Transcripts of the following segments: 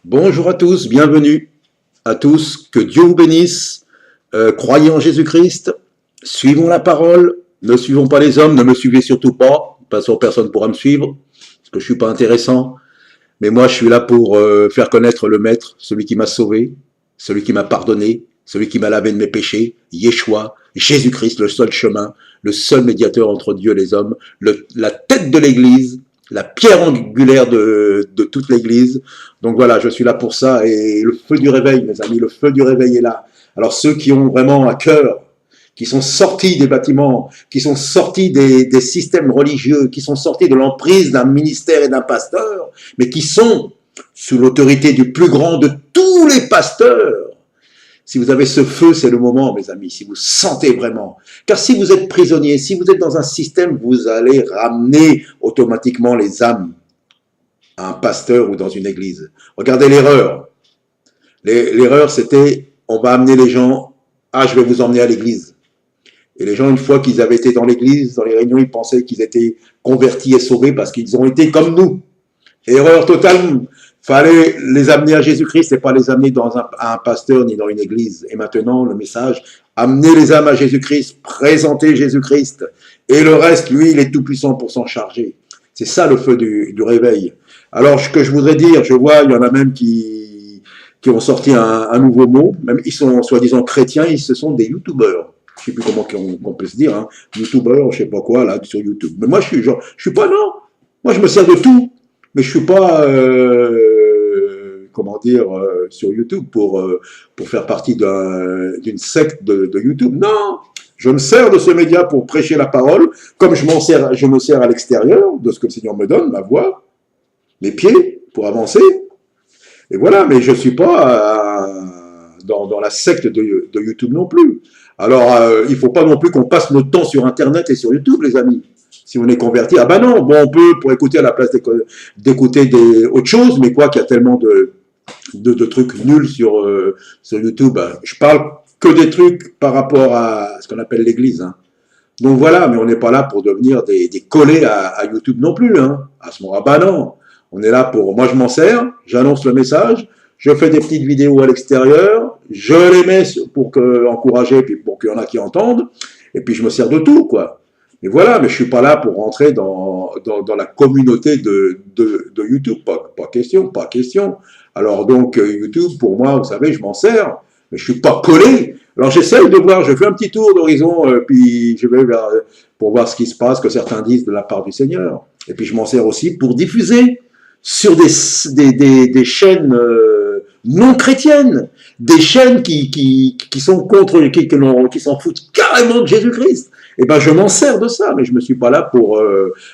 Bonjour à tous, bienvenue à tous, que Dieu vous bénisse. Croyez en Jésus-Christ, suivons la parole, ne suivons pas les hommes, ne me suivez surtout pas, de toute façon personne ne pourra me suivre, parce que je ne suis pas intéressant, mais moi je suis là pour faire connaître le Maître, celui qui m'a sauvé, celui qui m'a pardonné, celui qui m'a lavé de mes péchés, Yeshua, Jésus-Christ, le seul chemin, le seul médiateur entre Dieu et les hommes, la tête de l'Église, la pierre angulaire de toute l'Église. Donc voilà, je suis là pour ça. Et le feu du réveil, mes amis, le feu du réveil est là. Alors ceux qui ont vraiment à cœur, qui sont sortis des bâtiments, qui sont sortis des systèmes religieux, qui sont sortis de l'emprise d'un ministère et d'un pasteur, mais qui sont sous l'autorité du plus grand de tous les pasteurs. Si vous avez ce feu, c'est le moment, mes amis, si vous sentez vraiment. Car si vous êtes prisonnier, si vous êtes dans un système, vous allez ramener automatiquement les âmes à un pasteur ou dans une église. Regardez l'erreur. L'erreur, c'était, on va amener les gens, je vais vous emmener à l'église. Et les gens, une fois qu'ils avaient été dans l'église, dans les réunions, ils pensaient qu'ils étaient convertis et sauvés parce qu'ils ont été comme nous. Erreur totale. Fallait les amener à Jésus-Christ et pas les amener à un pasteur ni dans une église. Et maintenant, le message, amener les âmes à Jésus-Christ, présenter Jésus-Christ. Et le reste, lui, il est tout puissant pour s'en charger. C'est ça le feu du réveil. Alors, ce que je voudrais dire, je vois, il y en a même qui ont sorti un nouveau mot. Même ils sont soi-disant chrétiens, ce sont des youtubeurs. Je ne sais plus comment on peut se dire, hein. Youtubeurs, je ne sais pas quoi, là, sur YouTube. Mais moi, je suis pas, non. Moi, je me sers de tout. Mais je suis pas, comment dire, sur YouTube pour faire partie d'une secte de YouTube. Non, je me sers de ce média pour prêcher la parole, comme je me sers à l'extérieur de ce que le Seigneur me donne, ma voix, mes pieds pour avancer. Et voilà, mais je suis pas dans la secte de YouTube non plus. Alors, il faut pas non plus qu'on passe notre temps sur Internet et sur YouTube, les amis. Si on est converti, ah ben non, bon, on peut pour écouter à la place d'écouter autre chose, mais quoi qu'il y a tellement de trucs nuls sur YouTube. Je parle que des trucs par rapport à ce qu'on appelle l'église. Hein. Donc voilà, mais on n'est pas là pour devenir des collés à YouTube non plus. Hein. À ce moment-là, bah non. On est là pour, moi je m'en sers, j'annonce le message, je fais des petites vidéos à l'extérieur, je les mets pour encourager, puis pour qu'il y en a qui entendent, et puis je me sers de tout, quoi. Et voilà, mais je suis pas là pour rentrer dans la communauté de YouTube, pas question, pas question. Alors donc YouTube, pour moi, vous savez, je m'en sers, mais je suis pas collé. Alors j'essaye de voir, je fais un petit tour d'horizon, puis je vais pour voir ce qui se passe, que certains disent de la part du Seigneur. Et puis je m'en sers aussi pour diffuser sur des chaînes non chrétiennes, des chaînes qui sont contre, qui s'en foutent carrément de Jésus-Christ. Eh ben, je m'en sers de ça, mais je me suis pas là pour...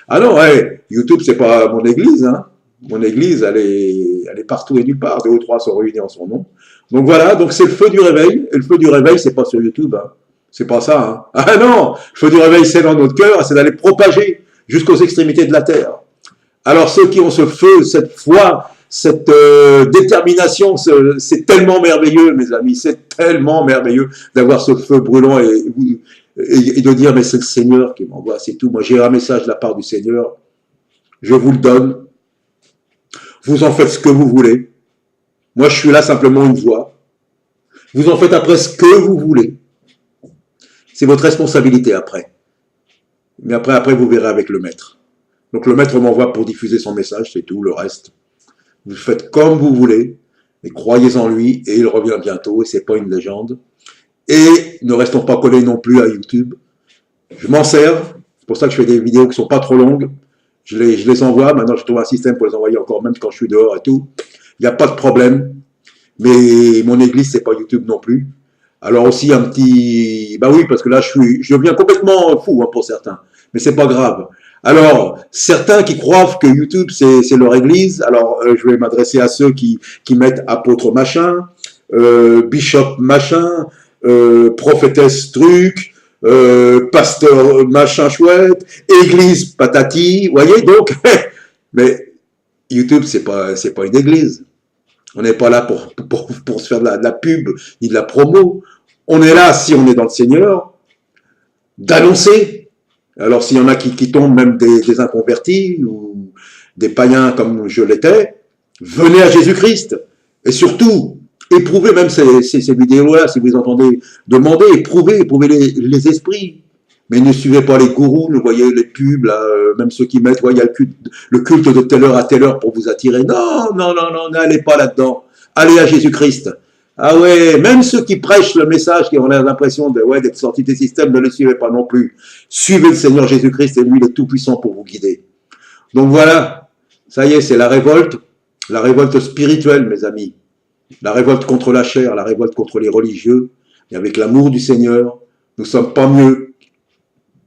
Ah non, ouais, YouTube, c'est pas mon église, hein. Mon église, elle est partout et nulle part. 2 ou 3 sont réunis en son nom. Donc voilà, donc c'est le feu du réveil. Et le feu du réveil, c'est pas sur YouTube, hein. C'est pas ça, hein. Ah non, le feu du réveil, c'est dans notre cœur, c'est d'aller propager jusqu'aux extrémités de la terre. Alors ceux qui ont ce feu, cette foi, cette détermination, c'est tellement merveilleux, mes amis, c'est tellement merveilleux d'avoir ce feu brûlant et de dire, mais c'est le Seigneur qui m'envoie, c'est tout. Moi, j'ai un message de la part du Seigneur, je vous le donne, vous en faites ce que vous voulez. Moi, je suis là simplement une voix. Vous en faites après ce que vous voulez. C'est votre responsabilité après. Mais après, vous verrez avec le Maître. Donc, le Maître m'envoie pour diffuser son message, c'est tout, le reste. Vous faites comme vous voulez, et croyez en lui, et il revient bientôt, et c'est pas une légende. Et ne restons pas collés non plus à YouTube. Je m'en sers, c'est pour ça que je fais des vidéos qui sont pas trop longues. Je les envoie, maintenant je trouve un système pour les envoyer encore, même quand je suis dehors et tout. Il n'y a pas de problème. Mais mon église, c'est pas YouTube non plus. Alors aussi un petit... Bah oui, parce que là, je deviens complètement fou, hein, pour certains. Mais c'est pas grave. Alors, certains qui croient que YouTube, c'est leur église, alors je vais m'adresser à ceux qui mettent apôtre machin, bishop machin, prophétesse truc, pasteur machin chouette, église patati, vous voyez, donc, mais YouTube, c'est pas une église. On n'est pas là pour se faire de la pub, ni de la promo. On est là, si on est dans le Seigneur, d'annoncer. Alors, s'il y en a qui tombent, même des inconvertis, ou des païens comme je l'étais, venez à Jésus-Christ. Et surtout, éprouvez même ces vidéos-là, si vous les entendez demander, éprouvez les esprits. Mais ne suivez pas les gourous, ne voyez les pubs, là, même ceux qui mettent, il y a le culte de telle heure à telle heure pour vous attirer. Non, non, non, non, n'allez pas là-dedans. Allez à Jésus-Christ. Ah ouais, même ceux qui prêchent le message, qui ont l'impression d'être sortis des systèmes, ne le suivez pas non plus. Suivez le Seigneur Jésus-Christ et lui, il est tout puissant pour vous guider. Donc voilà, ça y est, c'est la révolte spirituelle, mes amis. La révolte contre la chair, la révolte contre les religieux. Et avec l'amour du Seigneur, nous ne sommes pas mieux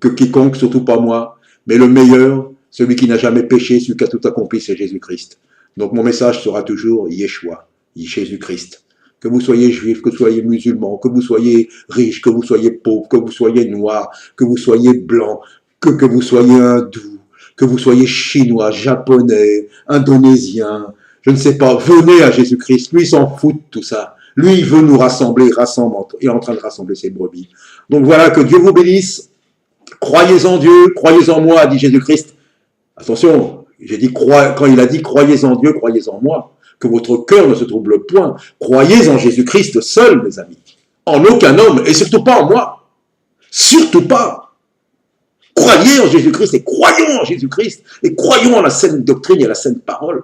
que quiconque, surtout pas moi, mais le meilleur, celui qui n'a jamais péché, celui qui a tout accompli, c'est Jésus-Christ. Donc mon message sera toujours Yeshua, Jésus-Christ. Que vous soyez juif, que vous soyez musulman, que vous soyez riche, que vous soyez pauvre, que vous soyez noir, que vous soyez blanc, que vous soyez hindou, que vous soyez chinois, japonais, indonésien, je ne sais pas, venez à Jésus-Christ. Lui, il s'en fout de tout ça. Lui, il veut nous rassembler, il est en train de rassembler ses brebis. Donc voilà, que Dieu vous bénisse. Croyez en Dieu, croyez en moi, dit Jésus-Christ. Attention, j'ai dit quand il a dit croyez en Dieu, croyez en moi, que votre cœur ne se trouble point. Croyez en Jésus-Christ seul, mes amis. En aucun homme, et surtout pas en moi. Surtout pas. Croyez en Jésus-Christ et croyons en Jésus-Christ et croyons en la sainte doctrine et à la sainte parole.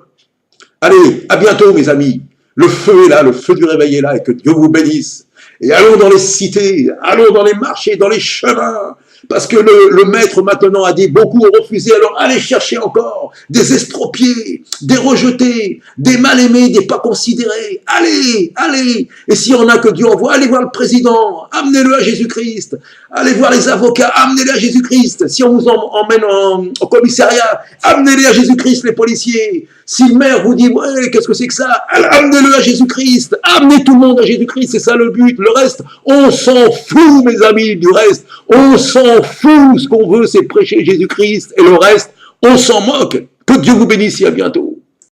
Allez, à bientôt, mes amis. Le feu est là, le feu du réveil est là, et que Dieu vous bénisse. Et allons dans les cités, allons dans les marchés, dans les chemins, parce que le maître maintenant a dit, beaucoup ont refusé, alors allez chercher encore des estropiés, des rejetés, des mal-aimés, des pas considérés. Allez, allez. Et s'il y en a que Dieu envoie, allez voir le président, amenez-le à Jésus-Christ. Allez voir les avocats, amenez-les à Jésus-Christ. Si on vous emmène au commissariat, amenez-les à Jésus-Christ, les policiers. Si le maire vous dit, ouais, qu'est-ce que c'est que ça? Amenez-le à Jésus-Christ. Amenez tout le monde à Jésus-Christ, c'est ça le but. Le reste, on s'en fout, mes amis, du reste. On s'en fout. Ce qu'on veut, c'est prêcher Jésus-Christ. Et le reste, on s'en moque. Que Dieu vous bénisse et à bientôt.